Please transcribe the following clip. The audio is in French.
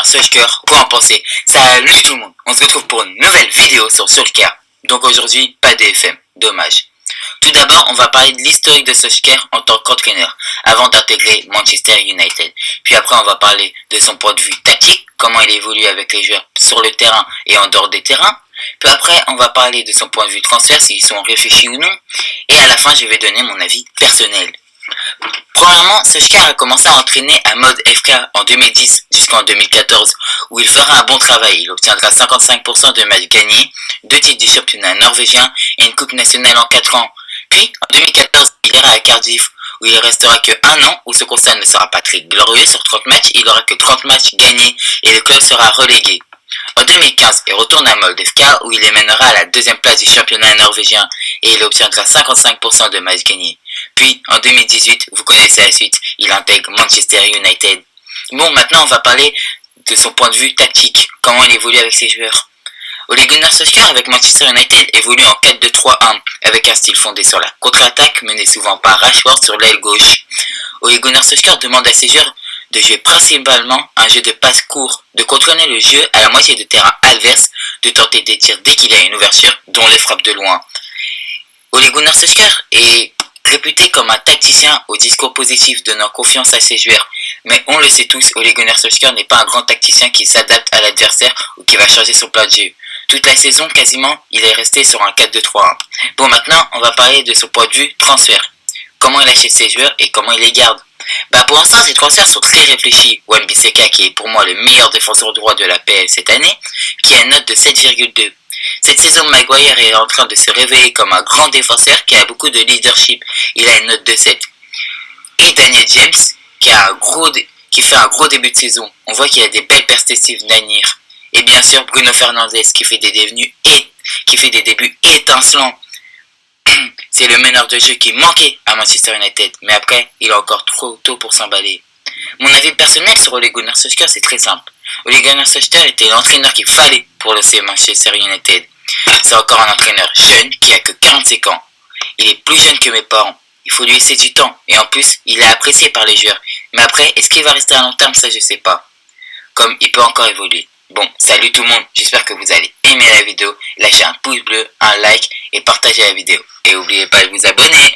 Solskjaer, quoi en penser? Salut tout le monde, on se retrouve pour une nouvelle vidéo sur Solskjaer. Donc aujourd'hui, pas DFM, dommage. Tout d'abord, on va parler de l'historique de Solskjaer en tant qu'entraîneur, avant d'intégrer Manchester United. Puis après, on va parler de son point de vue tactique, comment il évolue avec les joueurs sur le terrain et en dehors des terrains. Puis après, on va parler de son point de vue transfert, s'ils sont réfléchis ou non. Et à la fin, je vais donner mon avis personnel. Premièrement, Solskjaer a commencé à entraîner à mode FK en 2010 jusqu'en 2014, où il fera un bon travail. Il obtiendra 55% de matchs gagnés, 2 titres du championnat norvégien et une coupe nationale en 4 ans. Puis, en 2014, il ira à Cardiff, où il restera que 1 an, où ce concert ne sera pas très glorieux. Sur 30 matchs, il n'aura que 30 matchs gagnés et le club sera relégué. En 2015, il retourne à Molde FK où il les mènera à la 2e place du championnat norvégien et il obtiendra 55% de matchs gagnés. Puis, en 2018, vous connaissez la suite, il intègre Manchester United. Bon, maintenant on va parler de son point de vue tactique, comment il évolue avec ses joueurs. Ole Gunnar Solskjaer avec Manchester United évolue en 4-2-3-1 avec un style fondé sur la contre-attaque mené souvent par Rashford sur l'aile gauche. Ole Gunnar Solskjaer demande à ses joueurs de jouer principalement un jeu de passe court, de contourner le jeu à la moitié de terrain adverse, de tenter des tirs dès qu'il y a une ouverture, dont les frappes de loin. Ole Gunnar Solskjaer est réputé comme un tacticien au discours positif donnant confiance à ses joueurs, mais on le sait tous, Ole Gunnar Solskjaer n'est pas un grand tacticien qui s'adapte à l'adversaire ou qui va changer son plan de jeu. Toute la saison, quasiment, il est resté sur un 4-2-3-1. Bon, maintenant, on va parler de son point de vue transfert. Comment il achète ses joueurs et comment il les garde. Pour l'instant, ces transferts sont très réfléchis. Wan-Bissaka, qui est pour moi le meilleur défenseur droit de la PL cette année, qui a une note de 7,2. Cette saison, Maguire est en train de se révéler comme un grand défenseur qui a beaucoup de leadership. Il a une note de 7. Et Daniel James, qui fait un gros début de saison. On voit qu'il a des belles perspectives d'avenir. Et bien sûr, Bruno Fernandes, qui fait des débuts étincelants. C'est le meneur de jeu qui manquait à Manchester United, mais après, il est encore trop tôt pour s'emballer. Mon avis personnel sur Ole Gunnar Solskjaer, c'est très simple. Ole Gunnar Solskjaer était l'entraîneur qu'il fallait pour le Manchester United. C'est encore un entraîneur jeune qui a que 45 ans. Il est plus jeune que mes parents. Il faut lui laisser du temps. Et en plus, il est apprécié par les joueurs. Mais après, est-ce qu'il va rester à long terme? Ça, je sais pas. Comme il peut encore évoluer. Bon, salut tout le monde. J'espère que vous allez aimer la vidéo. Lâchez un pouce bleu, un like et partagez la vidéo. Et n'oubliez pas de vous abonner.